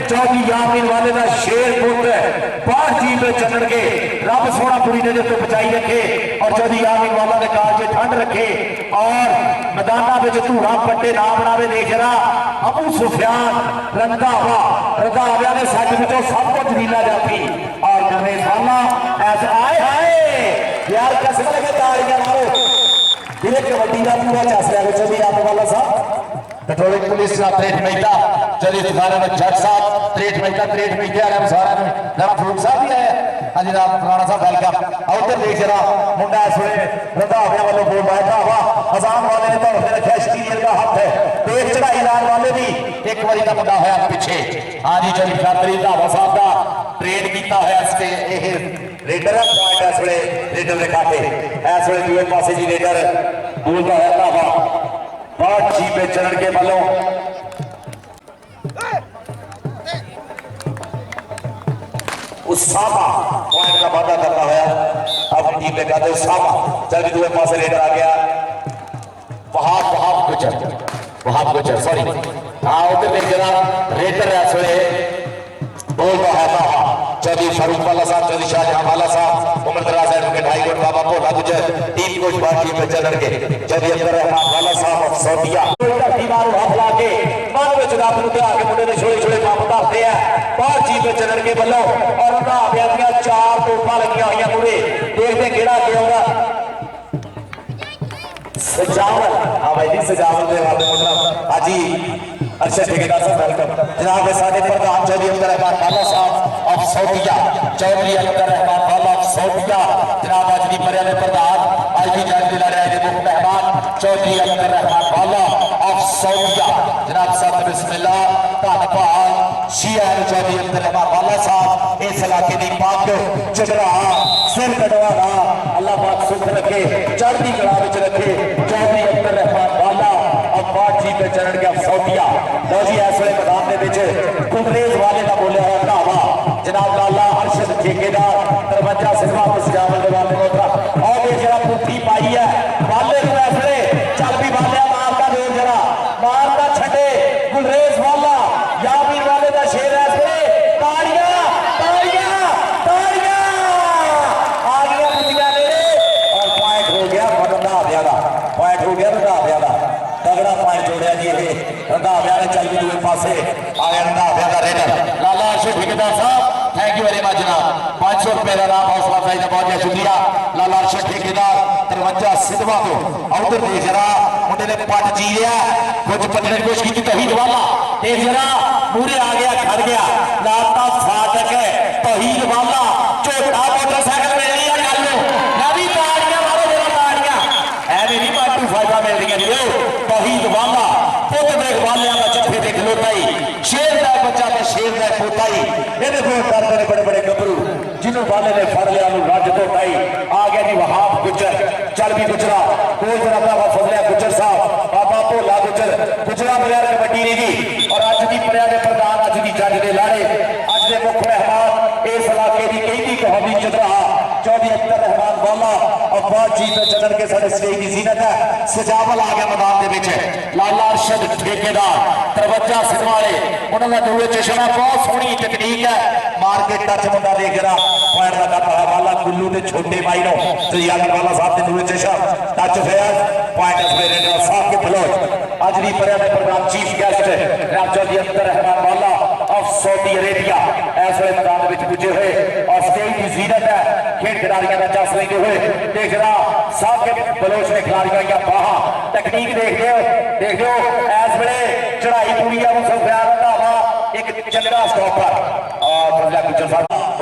चौधरी यामीन वाले का शेर पुत्र बाहर जीत चढ़ के रब सोना पूरी नजर तो बचाई रखे और चौधरी यामीन वाला ने काज ठंड रखे और मैदाना में धूड़ा पट्टे ना बनावे देख रहा अबू सुफियान रंधावा ने सच विचों सब कुछ नीला जाती और गणेश वाला ऐसा आए हाय यार कसम लगे तालियां मारो जिले कबड्डी का पूरा चस रहा है चौधरी यामीन वाला साहब पेट्रोलिंग पुलिस का 63 महीना चलिए दिखाने में जज साहब 63 महीना 63 महीने आ रहे हैं सारा में जरा फरूक साहब भी आए हाँ जनाब फलाना साहब वेलकम और उधर देख जरा मुंडा इस वे रंधाविया वालों बोल रहा है ढावा अजान वाले ने तो रखा स्टीरियर का हाथ है तेज चढ़ाई लाने वाले भी एक बारी का मुंडा होया पीछे हाँ जी चलिए खातरी ढावा साहब का ट्रेन किया है रेडर है पॉइंट इस वे रेडर ने खाते इस वे दूसरे पासे जी रेडर बोलता है ढावा बहुत जी पे चढ़ के वालों उसामा पॉइंट का वादा करता है अब टीम पे कहते उसामा चल भी दूसरे पासे रेडर आ गया वहाब गुजर सॉरी हाँ उधर देख जरा रेडर है सोए बोलता है चौधरी फारूक वाला साहब चौधरी शाहजहां वाला साहब उमर दराज एडवोकेट हाईकोर्ट बाबा भोला गुजर टीम कोच पार्टी में चल के चौधरी अब्दुल रहमान वाला साहब ऑफ सौदिया दीवार हाथ ला के मन में रब नु ध्या के मुंडे ने छोटे छोटे काम करते हैं बाहर जी में चलन के बल्लो और उन्हां आबिया दी चार तोपा लगियां हुई मुंडे देखते केड़ा के आउगा सजावट हां भाई जी सजावट दे वाले मुंडा हाजी अरशद ठेकेदार साहब वेलकम जनाब साडे प्रधान चौधरी अब्दुल रहमान वाला साहब ऑफ सौदिया चौधरी अब्दुल रहमान वाला ऑफ सौदिया जनाब आज दी परिया दे प्रधान आज दी जज दिला रहे दे मुख्य मेहमान चौधरी अब्दुल रहमान वाला ऑफ सौदिया जनाब साहब बिस्मिल्लाह धन्नवाद शिया चौधरी अब्दुल रहमान वाला साहब इस इलाके दी पग चढ़ा सिर कटवाना अल्लाह पाक सुख रखे चढ़ती कला विच रखे चौधरी अब्दुल रहमान वाला अब्बास जी पे चरण के सौदिया लो जी इस वे मैदान कुमरेज वाले का बोलिया हुआ ढावा जनाब लाला अरशद ठेकेदार दरवाजा सिनेमा सजावट के वाले होता और ये जरा पुट्ठी पाई है वाले को ऐसे चल भी वाले मारता दे जरा मारता छठे गुलरेज वाला यामीन वाले का शेर ऐसे तालियां तालियां तालियां आ गया पुटिया ने और पॉइंट हो गया रंधाविया का पॉइंट हो गया रंधाविया का तगड़ा पॉइंट जोड़िया जी ये रंधाविया ने चल भी दूसरे पासे आ गया रंधाविया का रेडर लाला अरशद ठेकेदार साहब थैंक यू वेरी मच जनाब 500 रुपए का नाम हौसला अफजाई का बहुत शुक्रिया लाला अरशद ठेकेदार दरवाजा सिद्धवा तो उधर देख जरा मुंडे ने पट जी लिया कुछ पकड़ने की कोशिश की तौहीद वाला देख जरा पूरे आ गया खड़ गया लाता फाटक है तौहीद वाला झोटा मोटरसाइकिल मिल रही है कल नवी ताड़ियां मारो जरा ताड़ियां है मेरी 125 मिल रही है तौहीद वाला पुत देख वालिया का चिट्ठे देख लोता ही शेर का बच्चा तो शेर का पोता ही ये देखो करते ने बड़े बड़े गबरू जिन्हों वाले ने फड़ लिया रज धोता ही आ गया जी वहाब गुजर चल भी गुजरा कोई जरा बाबा फजलिया गुजर साहब बाबा भोला गुजर गुजरा बगैर कबड्डी नहीं दी और अज की परिया के प्रधान अज की जज के लाड़े अज के मुख्य मेहमान इस इलाके की कहती कहानी चतरा चौधरी अब्दुल रहमान वाला अब्बास जी पे चलन के सारे स्टेज की जीनत है सजावल आ गया मैदान के लाला अरशद ठेकेदार दरवाजा सिनेमा वाले उन्होंने दूए चश्मा बहुत सोहनी तकनीक है मार के टच मुंडा देख रहा पॉइंट का करता है वाला कुल्लू के छोटे भाई नो तो याद वाला साहब ने दूए चश्मा टच होया पॉइंट इस मेरे साहब के बलोच आज भी परिया के program chief guest Chaudhry Abdul Rahman वाला ऑफ सऊदी अरेबिया इस वे मैदान में पुजे हुए और स्टेज की जीनत है खेल खिलाड़ियों का जस लेते हुए देख रहा साहब के बलोच ने खिलाड़ियों की बाहा तकनीक देख लो इस वे चढ़ाई पूरी है एक चंगा स्टॉपर और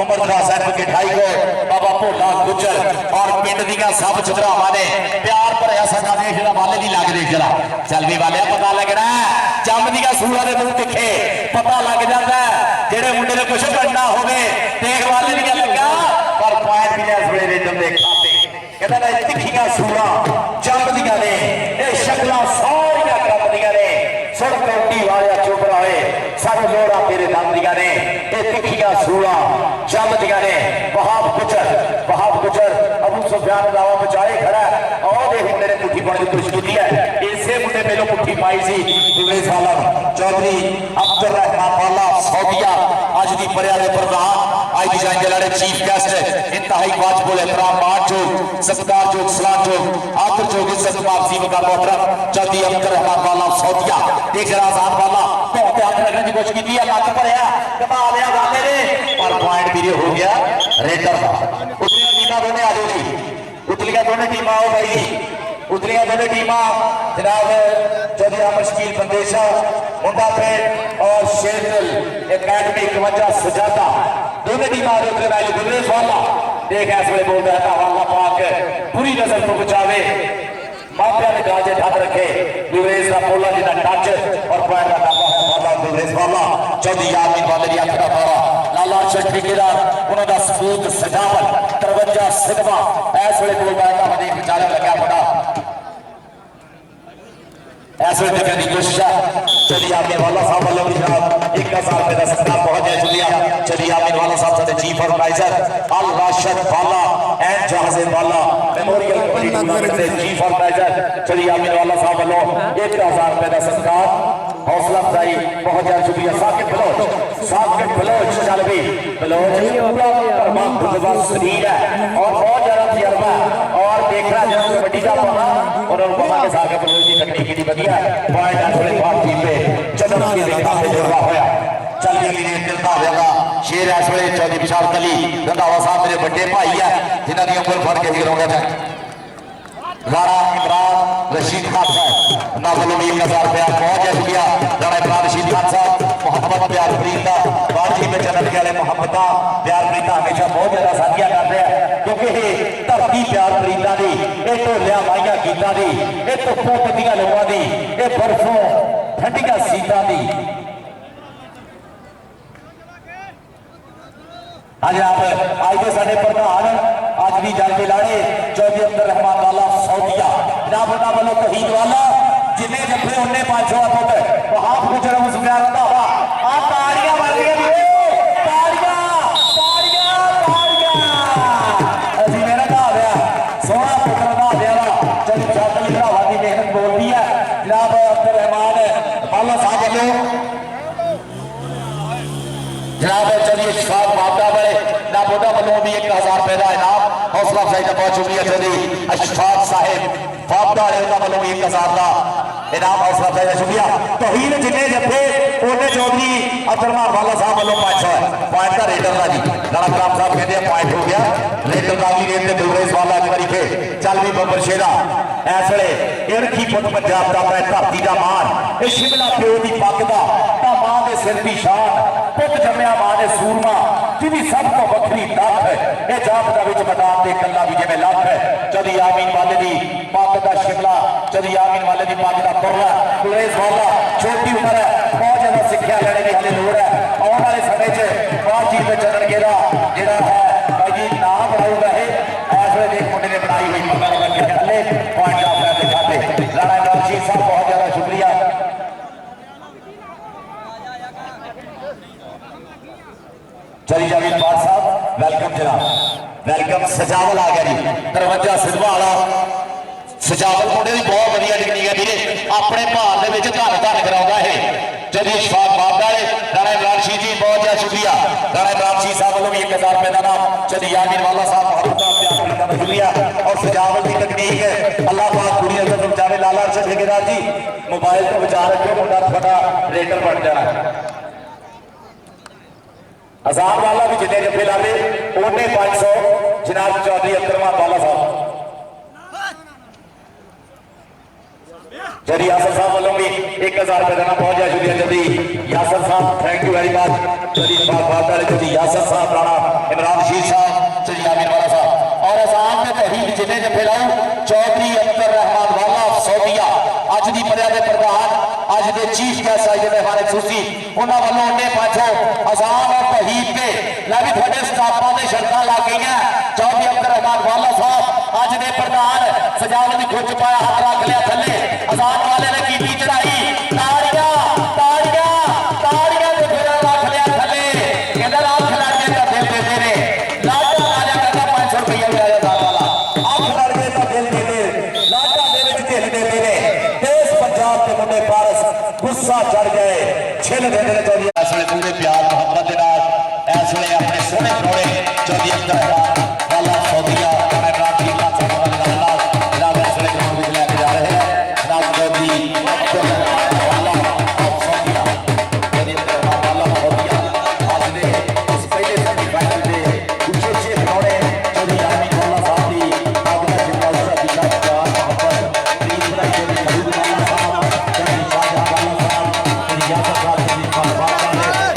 उमर दराज एडवोकेट हाईकोर्ट बाबा भोला गुजर और पिंड दियां सब चतरावां ने प्यार भरिया सगा देख वाले की लग देख जरा चल भी वाले पता लगना जम दियां सूरा के मुंह तिखे पता लग जाता है जेडे मुंडे ने कुछ बनना होवे देख वाले भी लगा पर पॉइंट भी इस वे रिदम दे खाते कहता है तिखियां सूरा जम दियां ने ये शक्लां सारियां करदियां ने सुन कौटी वाले चुप रहे सब लोड़ा तेरे दम दियां ने ये तिखियां सूरा जम दियां ने वहाब गुजर अबू सुफियान दावा बचाए खड़ा और देख मुंडे ने मुट्ठी पाने की कोशिश की है इसे मुंडे पहले मुट्ठी पाई सी गुलरेज वाला चौधरी अब्दुल रहमान वाला सऊदिया अज की परिया के प्रधान आज की जाएंगे लड़े चीफ गेस्ट इंतहाई वाजबुल एहतराम मानजोग सत्कारजोग सलामजोग आदरजोग इज्जत वापसी का मोहतरम चौधरी अब्दुल रहमान वाला सऊदिया देख जरा आजाद वाला बहुत हाथ रखने की कोशिश की है लत भरया कमा लिया वाले ने पर पॉइंट भी हो गया रेडर का उतलियां टीमां दोने आ जाओ जी उतलियां दोने टीमां आओ भाई जी उतलियां दोने टीमां जनाब चौधरी अमर शकील बंदेशा मुंडा पेट और शेरदल एकेडमी 51 सजादा दोनों टीम आ रहे हैं गुररेज वाला देख इस वे बोलता है हवाला पाक पूरी नजर को बचावे मापिया ने गाजे ढक रखे गुररेज का पोला जिना टच और पैर का दावा है वाला गुररेज वाला चौधरी यामीन वाले की अखड़ा पारा लाला अरशद ठेकेदार उन्हों का सबूत सजावट 53 सिनेमा इस वे बोलता है हमें विचार लगा बड़ा ऐसे देखने की कोशिश है चलिए आमिर वाला साहब वालों की जनाब 1000 रुपए का सत्कार पहुंच जाए चलिए चलिए आमिर वाला साहब साथे चीफ ऑर्गेनाइजर अल राशिद वाला एंड जहाजे वाला मेमोरियल कमेटी टूर्नामेंट के चीफ ऑर्गेनाइजर चलिए आमिर वाला साहब वालों 1000 रुपए का सत्कार हौसला अफजाई बहुत ज्यादा शुक्रिया साकिब बलोच चलवी बलोच पूरा परमाम गुजबान शरीर है और बहुत ज्यादा तजर्बा और देख रहा है कबड्डी का पता और उनका के साथ बलोच की तकनीकी की बढ़िया पॉइंट आखिरी बात टीम पे चदम की रेखा पे जोड़ा होया चल के लिए दिलता होगा शेर इस वे चौधरी विशाल कली रंधावा साहब मेरे बड़े भाई है जिन्हां दी उंगल फड़ के हीरोगा था राणा इमरान रशीद खान साहब ना वालों भी 1000 रुपया बहुत शुक्रिया राणा इमरान रशीद खान साहब मोहम्मद प्यार प्रीता बाजी में चलने वाले मोहम्मद प्यार प्रीता हमेशा बहुत ज्यादा साथिया करते हैं क्योंकि ये धरती प्यार प्रीता दी ये ढोलिया माइया गीता दी ये धुप्पों पतियां लोगों दी ये बर्फों ठंडिया सीटा दी आज आप आज के साडे प्रधान आज भी जल के लाड़े चौधरी अब्दुल रहमान वाला सऊदिया जनाब उन्होंने वालों तहीद वाला जिन्हें जफे उन्हें 500 फुट वहां गुजर मुस्कुरा रहा आ ताड़ियां मार रही ताड़ियां ताड़ियां ताड़ियां अजी मेरा कहा गया सोना पुत्र ना दिया चल चातली भरावा की मेहनत बोलती है जनाब अब्दुल रहमान वाला साहब वालों जनाब चलिए शफाक मामला वाले ना बोटा वालों भी 1000 रुपए का इनाम हौसला अफजाई का बहुत शुक्रिया चौधरी अशफाक साहिब फाबदा वालों भी 1000 का इनाम हौसला अफजाई का शुक्रिया तहीर जिन्हें जफे उन्हें चौधरी अब्दुल रहमान वाला साहब वालों 500 है पॉइंट का रेडर का जी राणा कलाम साहब कहते हैं पॉइंट हो गया रेडर का भी रेट गुररेज वाला एक बारी फिर चल भी बब्बर शेरा इस वे इरखी पुत पंजाब का मैं धरती का मान ये शिमला प्यो की पग का मां के सिर की शान पुत जमया मां ने सूरमा जिंदी सब तो वक्री दख है ये जापदा विच मैदान के कला भी जिवें लख है चौधरी आमीन वाले की पग का शिमला चौधरी आमीन वाले की पग का तुरला गुररेज वाला छोटी उम्र है बहुत ज्यादा सिक्ख्या लेने की हले लोड़ है आने वाले समय च बातचीत में चलन गेरा जिहड़ा है भाई जी ना बनाऊगा है इस वे देख मुंडे ने बनाई हुई पग लगे हले पॉइंट का अपना दिखाते राणा इमरान साहब बहुत ज्यादा शुक्रिया चली जावी पाठ साहब वेलकम जनाब वेलकम सजावल आ गया जी 53 सिद्धवा वाला सजावल मुंडे की बहुत बढ़िया टेक्निक है वीरे अपने भार के धन धन कराऊंगा है चलिए शफाक मामला राणा इमरान शी जी बहुत ज्यादा शुक्रिया राणा इमरान शी साहब वालों भी 1000 रुपए का नाम चलिए यामीन वाला साहब शुक्रिया और सजावल की तकनीक है अल्लाह पाक पूरी अजर बचावे लाला अरशद ठेकेदार जी मोबाइल तो बचा रखो मुंडा थोड़ा रेडर बन जाना आजाद वाला भी जितने जफे लाते उन्हें 500 जनाब चौधरी अब्दुल रहमान वाला साहब चलिए यासर साहब वालों भी 1000 रुपए देना बहुत ज्यादा शुक्रिया चौधरी यासर साहब थैंक यू वेरी मच चलिए चौधरी यासर साहब राणा इमरान शीर साहब चलिए आमिर वाला साहब और आजाद में तहीद जिन्हें जफे लाऊ चौधरी अब्दुल रहमान वाला सऊदिया अज की परिया के प्रधान अज के चीफ गेस्ट आए जिन्हें हमारे खुशी उन्होंने वालों उन्हें 500 आजाद और तहीद पे ला भी थोड़े स्टाफा ने शर्त लग गई चौधरी अब्दुल रहमान वाला साहब अज के प्रधान सजावट की खुच पाया हाथ रख लिया थले आजाद वाले ने की चढ़ाई ताड़ियां ताड़ियां ताड़ियां तो फिर रख लिया थले कहता आंख लड़के का दिल दे मेरे लाडा राजा कहता 500 रुपया ले आया साहब वाला आंख लड़के का दिल दे मेरे लाडा दे विच दिल दे मेरे देश पंजाब के मुंडे पारस गुस्सा चढ़ गए छिल देते चौधरी इस वे पूरे प्यार मुहब्बत के नाल इस वे अपने सोहने प्रोड़े चौधरी अब्दुल रहमान वाला सौदिया इमरान जी का जनाब इस वे ग्राउंड में लेके जा रहे हैं जनाब चौधरी अब्दुल रहमान वाला सौदिया चौधरी अब्दुल रहमान वाला सौदिया आज दे इस पहले सेमीफाइनल दे कुछ प्रोड़े चौधरी आमी वाला साहब दी आगला जिंदा उसका दिशा प्यार मोहब्बत तीसरा चौधरी खलील वाला साहब चौधरी शाहजहां वाला साहब रियासत वाले जी का वाला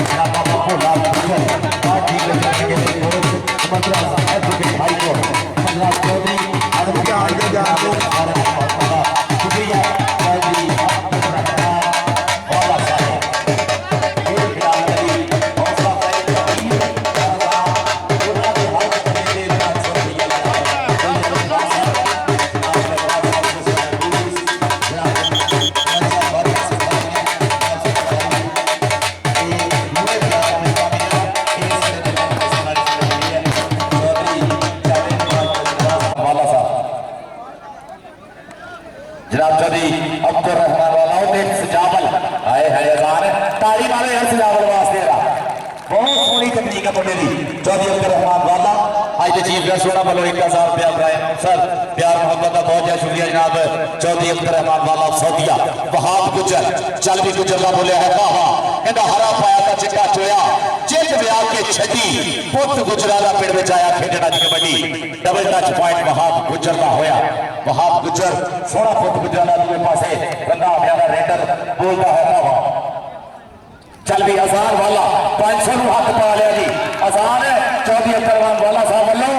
जनाब बाबू लाल भुजबल पार्टी के मंत्रा साहब के भाई को मंत्रा चौधरी आगे जा शुक्रिया चौधरी अब्दुल रहमान वाला साहब खेल खिलाड़ी करी हौसला जनाब चौधरी अब्दुल रहमान वाला सजावल आए है अजान ताली मारो यार सजावल वास्ते बहुत सोहनी तकनीक है मुंडे दी चौधरी अब्दुल रहमान वाला आज के चीफ गेस्ट होना वालों 1000 रुपया इब्राहिम सर प्यार मोहब्बत का बहुत बहुत शुक्रिया जनाब चौधरी अब्दुल रहमान वाला सौदिया वहाब गुजर चल भी गुजर का बोलिया है वाह कहता हरा पाया का चिट्टा चोया जित ब्याह के छड़ी पुत गुजरा का पिंड में आया खेडना kabaddi double touch point Wahab Gujjar का होया वहाब गुजर सोना पुत गुजरा दूसरे पासे रंगा प्यारा रेडर बोलता है वाह चल भी अजान वाला 500 हाथ पा लिया जी अजान है चौधरी अब्दुल रहमान वाला साहब वालों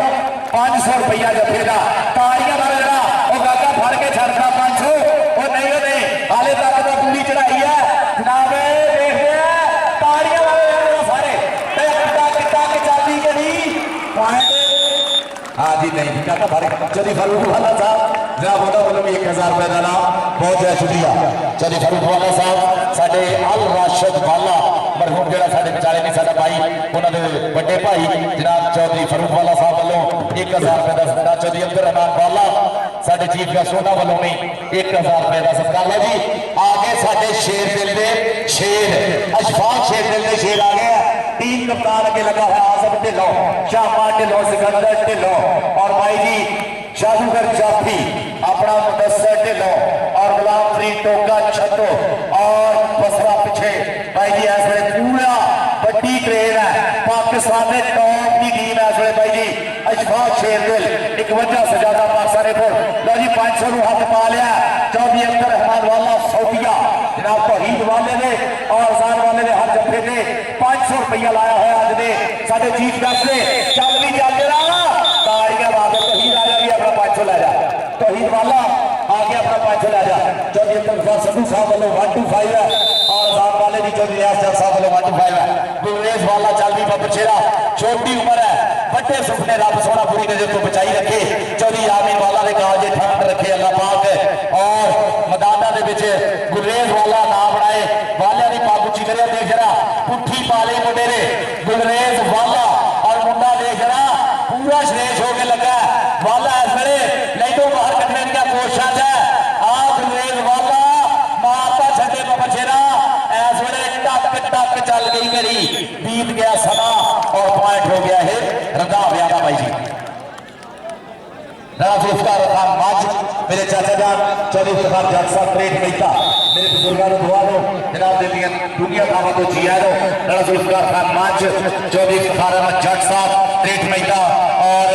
500 रुपया जफेगा तालियां मारो जरा वो गागा फड़ के छड़का 500 वो नहीं नहीं हाले तक तो पूरी चढ़ाई है जनाब देखते हैं तालियां मारो यार सारे कितना के चाबी के नहीं पॉइंट हाँ जी नहीं काका फड़ चौधरी फारूक वाला साहब जनाब होता बोलो भी 1000 रुपए का नाम बहुत बहुत शुक्रिया चौधरी फारूक वाला साहब साडे अल राशिद वाला मरहूम जो साढ़े विचाले नहीं साडा भाई उन्होंने बड़े भाई जनाब चौधरी फारूक वाला साहब वालों 1000 रुपए का सत्कार चौधरी अब्दुल रहमान वाला साडे चीफ गेस्ट होना वालों ने 1000 रुपए का सत्कार लो जी आगे साडे शेर दिल दे शेर अशफाक शेर दिल दे शेर आ गए टीम कप्तान के लगा है आजम ढिल्लों शाहमान ढिल्लों सिकंदर ढिल्लों और भाई जी जादूगर जाफी अपना मुदस्सर ढिल्लों और गुलाम फरीद टोका छतो और बसरा पीछे भाई जी ऐसे पूरा बड़ी ट्रेन है पाकिस्तान में टॉप की टीम है ऐसे भाई जी अशफाक शेरदिल 51 से ज्यादा पाकिस्तानी को लो जी 500 हाथ पा लिया चौधरी अब्दुल रहमान वाला सौदिया जनाब तौहीद वाले ने और अजान वाले ने हर जफे ने 500 रुपया लाया है आज ने साडे चीफ गेस्ट ने चल भी चलते रहा तालियां मार दे तौहीद आ जा भी अपना 500 ले जा तौहीद वाला आगे अपना 500 ले जा चौधरी अब्दुल संधू साहब वालों 125 है और अजान वाले भी चौधरी रियासत साहब वालों 125 है गुलरेज वाला चल भी बचेरा छोटी उम्र है बड़े सुपने रब सोना पूरी नजर तो बचाई रखे चौधरी आमीन वाला ने कहा जे ठंड रखे अल्लाह पाक और मैदाना दे विच गुलरेज वाला ना बनाए वाले की पग उची करे देख जरा पुठी पाले मुंडे ने गुलरेज वाला और मुंडा देख जरा पूरा श्रेष होके लगा वाला इस वे नहीं तो बाहर कटने की कोशिश है आ गुलरेज वाला मारता छे बचेरा इस वे टक टक चल गई करी बीत गया सदा और पॉइंट हो गया है रंगा प्यारा भाई जी जुल्फकार खान माज मेरे चाचा जान चौधरी जुल्फकार जट साहब ट्रेड मेहता मेरे बुजुर्गों को दुआ दो जनाब दिल्ली दुनिया खावा को जिया दो राणा जुल्फकार खान माज चौधरी जुल्फकार अहमद जट साहब ट्रेड मेहता और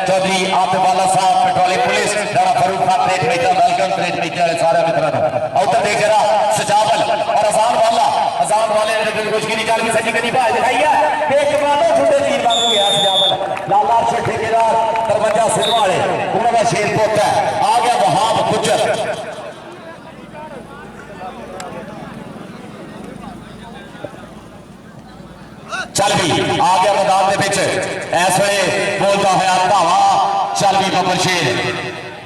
चौधरी आतिफ वाला साहब petroleum police Rana Farooq Khan trade Mehta welcome trade Mehta सारे मित्रों को उधर देख जरा सजावल और अजान वाले ने कुछ की निकाल के सजी करी भाई दिखाई है एक मानो छोटे तीर बांध गया सजावल लाला से ठेकेदार दरवाजा सिलवाड़े उन्होंने शेर पोता है आ गया वहाब गुजर चल भी आ गया मैदान के बीच इस वे बोलता है धावा चल भी बबर शेर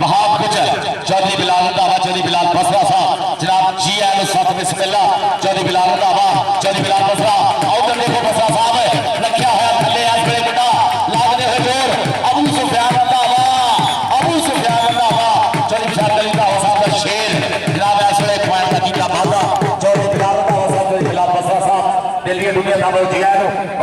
वहाब गुजर चौधरी बिलाल धावा चौधरी बिलाल बसरा साहब जनाब जी एन सत बिस्मिल्लाह चौधरी बिलाल धावा चौधरी बिलाल बसरा उधर देखो बसरा साहब रखा है थले इस वे मुंडा लागने हुए जोर अबू सुफियान धावा चौधरी बिलाल धावा साहब का शेर जनाब इस वे पॉइंट का कीता बाधा चौधरी बिलाल धावा साहब चौधरी बिलाल बसरा दिल दी दुनिया नाल जिया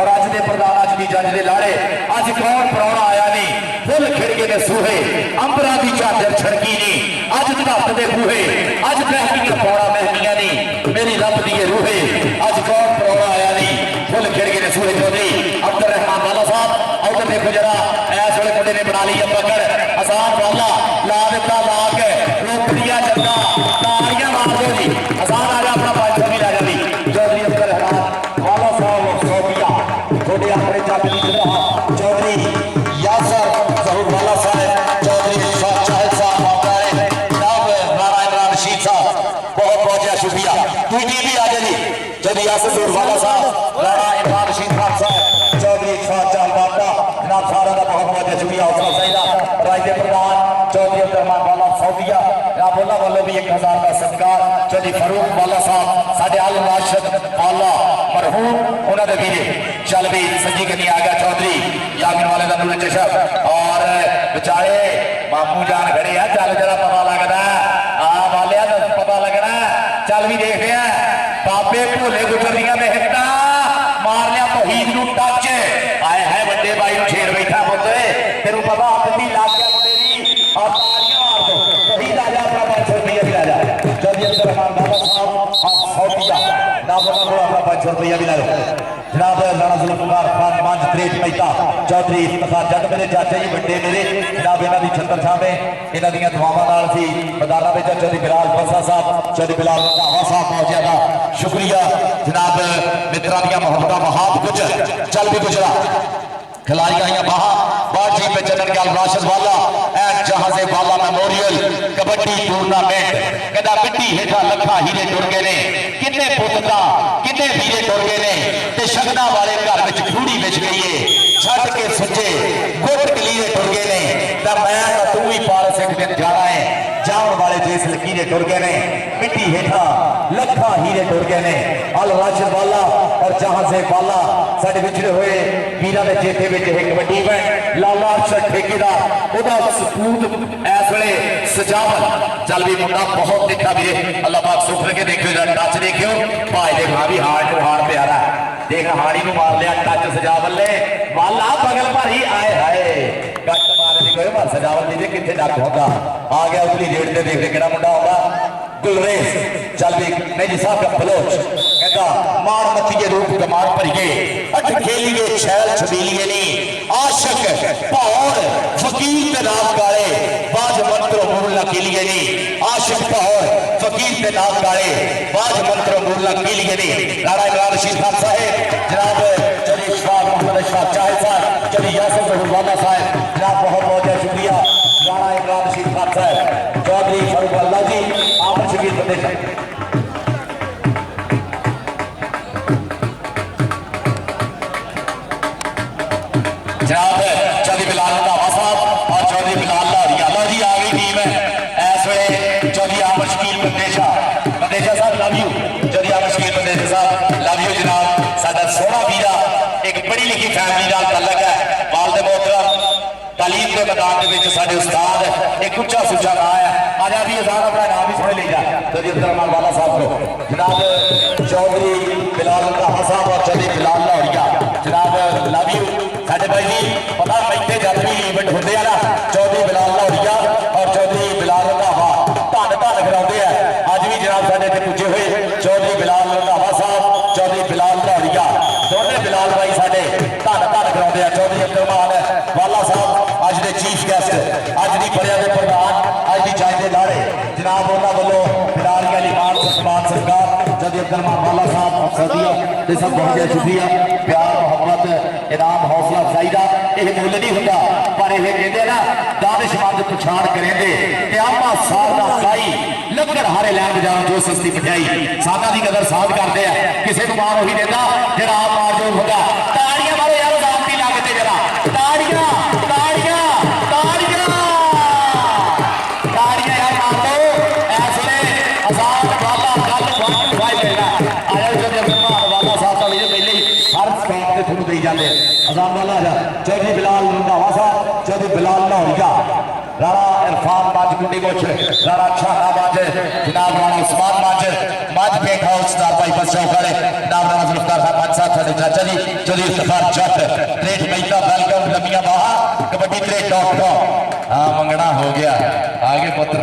और अज दे प्रधान अज दी जज दे लाड़े अज कौन परौना आया नहीं फुल खिड़के दे सूहे अंबरा दी चादर छड़की नहीं अज धरत दे बूहे अज महकियां पौड़ा महकियां नहीं मेरी रब दी रूहे अज कौन परौना आया नहीं फुल खिड़के दे सूहे चौधरी अब्दुल रहमान वाला साहब उधर देखो जरा ऐस वेले मुंडे ने बना ली पकड़ आसान वाला ला दिता ला के रोकड़िया चंगा तालियां मार दो जी आसान आ जा अपना 500 भी ला जाती चौधरी अब्दुल रहमान वाला साहब सोबिया थोड़े अपने चाबी चौधरी यासर जहूर वाला साहब चौधरी शाहिद साहब आपका जनाब राणा इमरान रशीद साहब बहुत बहुत शुक्रिया पीटी भी आ जाए चौधरी यासर जहूर वाला साहब राणा इमरान रशीद साहब चौधरी शाहजाल बाबा जनाब सारा का बहुत बहुत शुक्रिया हौसला सईदा राज्य प्रधान चौधरी अब्दुल रहमान वाला सऊदिया जनाब बोला वालों भी 1000 का सत्कार चौधरी फारूक वाला साहब साडे आल राशिद वाला मरहूम उन्होंने वीरे चल भी सजी कनी आ गया चौधरी यामिन वाले का नूर चशब और बेचारे मामू जान खड़े हैं चल जरा पता लगता आ वालिया पता लगना चल भी देख रहे हैं बाबे भोले गुजरिया ने हिट्टा मार लिया तौहीद नूं टच आए है बड़े भाई छेड़ बैठा पुत तेनू पता अपनी लाग गया मुंडे दी और तालियां मार दो तौहीद आ जा अपना 500 रुपया भी ला जा चौधरी अब्दुल रहमान बाबा साहब आप सऊदिया ना बोला को अपना 500 रुपया भी ला लो जनाब राणा जुल्फकार खान मंच त्रेट पैता चौधरी इफ्तिखार जट मेरे चाचे जी बड़े मेरे जनाब इन्हों की छत्तर छावे इन्हों दी दुआवां नाल सी मैदाना में चौधरी बिलाल बसा साहब चौधरी बिलाल रंधावा साहब बहुत ज्यादा शुक्रिया जनाब मित्रा दी मोहब्बत वहाब कुछ चल भी गुजरा खिलाई गई बाहा बाढ़ जी पे चलन गया राशिद वाला एंड जहाजे वाला मेमोरियल कबड्डी टूर्नामेंट कहता मिट्टी हेठा लखा हीरे टुर गए ने किन्ने पुत्ता किन्ने हीरे टुर गए ने ते शगना वाले घर में ठूड़ी बिछ गई है छट के सज्जे गुट कलीरे टुर गए ने ता मैं तू भी पारस एक दिन जाना है जान वाले जिस लकीरे टुर गए ने मिट्टी हेठा लखा हीरे टुर गए ने अल राशिद वाला और जहाजे वाला साडे विछड़े हुए वीरां दे चेते विच एक कबड्डी इवेंट लाला अरशद ठेकेदार ओदा सपूत इस वेले सजावट चल भी मुंडा बहुत दिखा वीरे अल्लाह पाक सुख रखे देखियो जरा टच देखियो भाई देख हां भी हार टू हार प्यारा देख हाड़ी नूं मार लिया टच सजावल ले वाला बगल भरी आए हाय कट मारे दी कोई मार सजावल नहीं किथे डक होगा आ गया उतली रेड ते देख केड़ा मुंडा होगा गुलरेज चल भी नहीं साहब का बलोच कहता मार मतिए रूप कमार भरिए अठ खेलिए छैल छबीलिए नहीं आशक भौर फकीर ते नाम गाले बाज मंत्रो मुरला केलिए नहीं आशक भौर फकीर ते नाम गाले बाज मंत्रो मुरला केलिए नहीं राणा इमरान रशीद खान साहब जनाब चली शाह मोहम्मद शाह चाहे साहब चली यासर जहूर वाला साहब जनाब बहुत बहुत शुक्रिया राणा इमरान रशीद खान साहब चौधरी फारूक अल्लाह जी आमद शकीर बंदे जनाब चौधरी बिलाल रंधावा साहब और चौधरी बिलाल लाहौरिया जी आ गई टीम है इस वे चौधरी आमद शकीर बंदेशा साहब लव यू चौधरी आमद शकीर बंदेशा साहब लव यू जनाब साडा सोहना वीरा एक पढ़ी लिखी फैमिली नाल तल्लक है वालदे मोहतरम तालीम के मैदान के साडे उस्ताद एक उच्चा सुच्चा नाम है आजा भी अजान अपना नाम भी सुन लीजा चौधरी अब्दुल रहमान वाला साहब को जनाब चौधरी बिलाल रंधावा साहब और चौधरी बिलाल लाहौरिया जनाब लव यू साडे भाई जी पता पैंते जब भी इवेंट होंगे ना चौधरी बिलाल लाहौरिया और चौधरी बिलाल रंधावा धन धन कराते हैं अज भी जनाब साडे इत्थे पुजे हुए चौधरी बिलाल रंधावा साहब चौधरी बिलाल लाहौरिया दोनों बिलाल भाई साडे धन धन कराते हैं चौधरी अब्दुल रहमान वाला साहब अज के चीफ गेस्ट अज की बड़िया के प्रधान अज की जज के लाड़े जनाब उन्होंने वालों बिलाल के अलीमान सलमान सरकार चौधरी अब्दुल रहमान वाला साहब सऊदिया ये सब बहुत बहुत शुक्रिया प्यार मोहब्बत इनाम हौसला अफजाई का यह मुल नहीं होंगे पर यह कहते ना दानिशमंद पछाण करेंगे आमा साल का खाई लंगर हारे लैंड जाओ जो सस्ती मिठाई सादा की कदर साध करते हैं किसी को मार उही देता जरा आप मार जो होगा ताड़ियां मारो यार शांति लागते जरा ताड़ियां ताड़ियां ताड़ियां ताड़ियां यार मार दो ऐसे आजाद वाला कल भाई लेना आया जब वाला साहब का पहले ही हर स्टॉप से थोड़ी दी जाते आजाद वाला चौधरी बिलाल रंधावा साहब चौधरी बिलाल लाहौरिया राणा इरफान माज कुंडी मुछ राणा छाना माज जनाब राणा उस्मान माज माज पेट हाउस सरदार भाई बस चौक वाले जनाब राणा जुल्फकार साहब माज साहब साथ साढ़े चाचा जी चौधरी इफ्तार जट ट्रेड महिला वेलकम लंबिया बाहा कबड्डी ट्रेड .com। हाँ मंगना हो गया आगे पुत्र